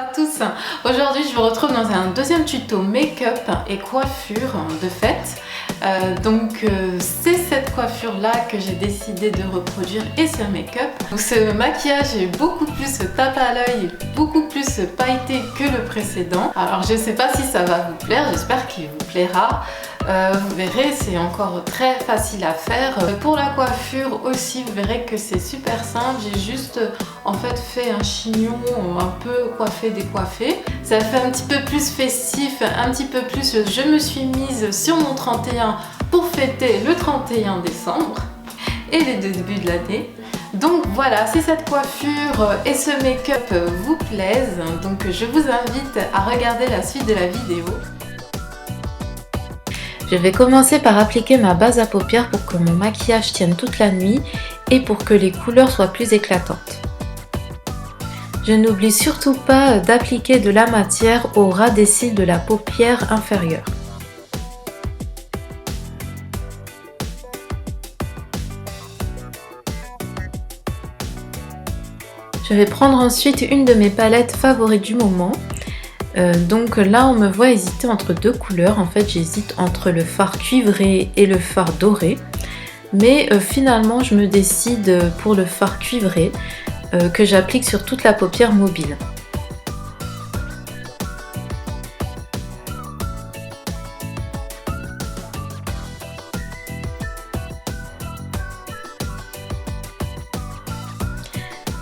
à tous, aujourd'hui je vous retrouve dans un deuxième tuto make-up et coiffure de fête. C'est cette coiffure là que j'ai décidé de reproduire et ce make-up. Donc ce maquillage est beaucoup plus tape à l'œil, beaucoup plus pailleté que le précédent. Alors je ne sais pas si ça va vous plaire, j'espère qu'il vous plaira. Vous verrez, c'est encore très facile à faire. Pour la coiffure aussi, vous verrez que c'est super simple. J'ai juste en fait fait un chignon un peu coiffé, décoiffé. Ça fait un petit peu plus festif, un petit peu plus. Je me suis mise sur mon 31 pour fêter le 31 décembre et les débuts de l'année. Donc voilà, si cette coiffure et ce make-up vous plaisent, donc je vous invite à regarder la suite de la vidéo. Je vais commencer par appliquer ma base à paupières pour que mon maquillage tienne toute la nuit et pour que les couleurs soient plus éclatantes. Je n'oublie surtout pas d'appliquer de la matière au ras des cils de la paupière inférieure. Je vais prendre ensuite une de mes palettes favorites du moment. Donc là on me voit hésiter entre deux couleurs, en fait j'hésite entre le fard cuivré et le fard doré, mais finalement je me décide pour le fard cuivré que j'applique sur toute la paupière mobile.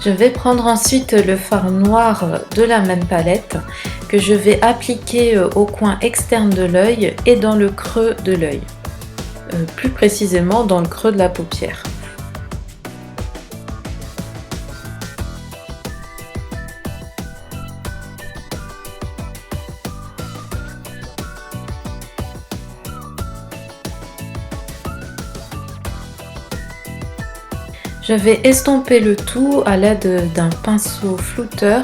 Je vais prendre ensuite le fard noir de la même palette que je vais appliquer au coin externe de l'œil et dans le creux de l'œil, plus précisément dans le creux de la paupière. Je vais estomper le tout à l'aide d'un pinceau flouteur,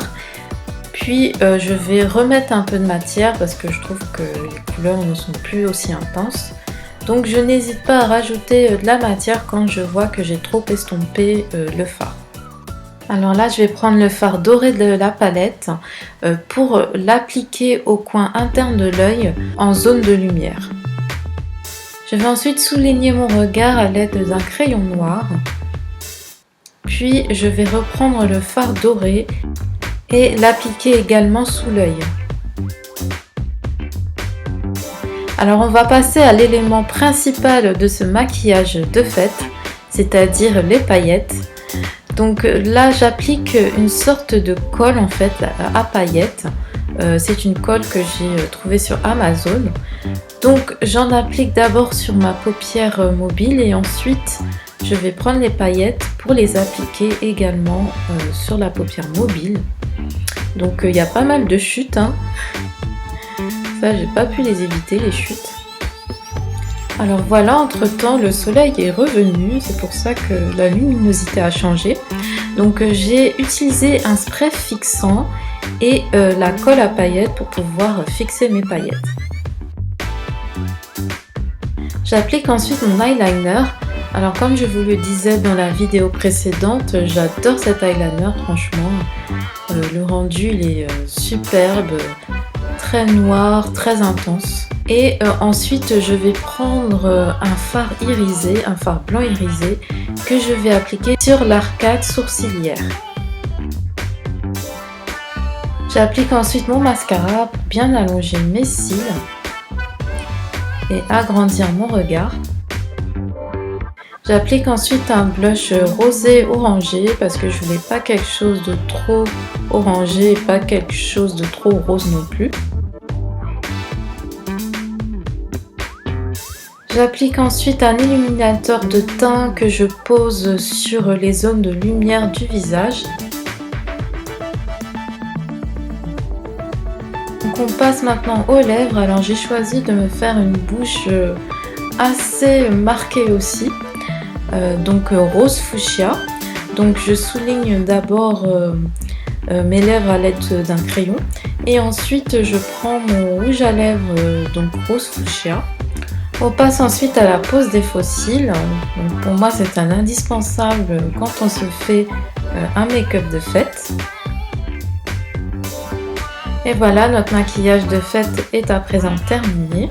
puis je vais remettre un peu de matière parce que je trouve que les couleurs ne sont plus aussi intenses. Donc je n'hésite pas à rajouter de la matière quand je vois que j'ai trop estompé le fard. Alors là je vais prendre le fard doré de la palette pour l'appliquer au coin interne de l'œil en zone de lumière. Je vais ensuite souligner mon regard à l'aide d'un crayon noir. Puis je vais reprendre le fard doré et l'appliquer également sous l'œil. Alors on va passer à l'élément principal de ce maquillage de fête, c'est-à-dire les paillettes. Donc là j'applique une sorte de colle en fait à paillettes. C'est une colle que j'ai trouvée sur Amazon. Donc j'en applique d'abord sur ma paupière mobile et ensuite je vais prendre les paillettes pour les appliquer également sur la paupière mobile. Donc il y a pas mal de chutes, hein. Ça j'ai pas pu les éviter, les chutes. Alors voilà, entre temps le soleil est revenu, c'est pour ça que la luminosité a changé. Donc j'ai utilisé un spray fixant et la colle à paillettes pour pouvoir fixer mes paillettes. J'applique ensuite mon eyeliner. Alors comme je vous le disais dans la vidéo précédente, j'adore cet eyeliner, franchement. Le rendu il est superbe, très noir, très intense. Et ensuite je vais prendre un fard irisé, un fard blanc irisé que je vais appliquer sur l'arcade sourcilière. J'applique ensuite mon mascara pour bien allonger mes cils et agrandir mon regard. J'applique ensuite un blush rosé orangé parce que je voulais pas quelque chose de trop orangé et pas quelque chose de trop rose non plus. J'applique ensuite un illuminateur de teint que je pose sur les zones de lumière du visage. Donc on passe maintenant aux lèvres. Alors j'ai choisi de me faire une bouche assez marquée aussi. Donc rose fuchsia. Donc je souligne d'abord mes lèvres à l'aide d'un crayon et ensuite je prends mon rouge à lèvres donc rose fuchsia. On passe ensuite à la pose des faux cils. Donc pour moi c'est un indispensable quand on se fait un make-up de fête. Et voilà, notre maquillage de fête est à présent terminé.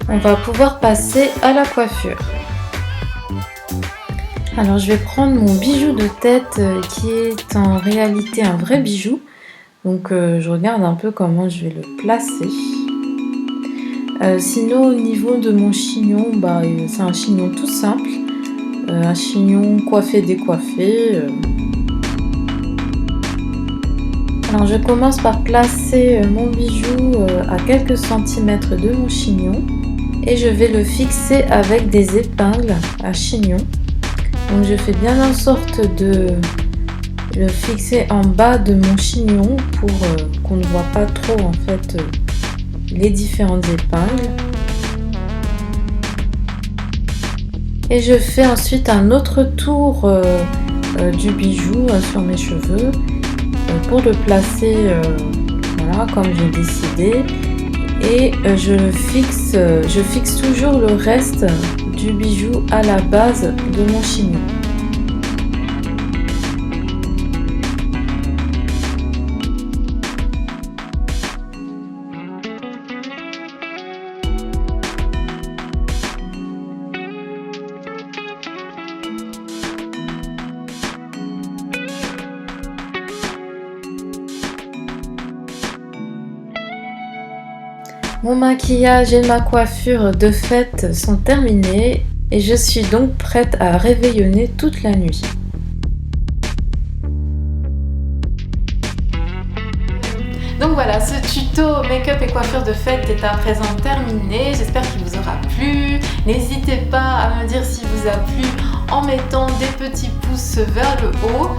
On va pouvoir passer à la coiffure. Alors je vais prendre mon bijou de tête qui est en réalité un vrai bijou. Donc je regarde un peu comment je vais le placer. Sinon au niveau de mon chignon, c'est un chignon tout simple. Un chignon coiffé décoiffé. Alors je commence par placer mon bijou à quelques centimètres de mon chignon. Et je vais le fixer avec des épingles à chignon. Donc je fais bien en sorte de le fixer en bas de mon chignon pour qu'on ne voit pas trop en fait les différentes épingles. Et je fais ensuite un autre tour du bijou sur mes cheveux pour le placer voilà, comme j'ai décidé. Et je fixe toujours le reste du bijou à la base de mon chignon. Mon maquillage et ma coiffure de fête sont terminés et je suis donc prête à réveillonner toute la nuit. Donc voilà, ce tuto make-up et coiffure de fête est à présent terminé. J'espère qu'il vous aura plu. N'hésitez pas à me dire s'il vous a plu en mettant des petits pouces vers le haut.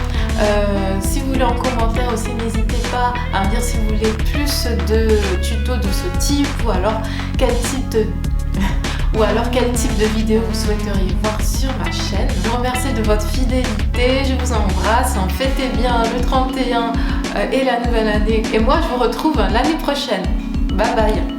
Si vous voulez en commentaire aussi, n'hésitez pas à me dire si vous voulez plus de tutos de ce type ou alors quel type de vidéo vous souhaiteriez voir sur ma chaîne. Je vous remercie de votre fidélité, je vous embrasse, fêtez bien le 31 et la nouvelle année. Et moi je vous retrouve l'année prochaine. Bye bye.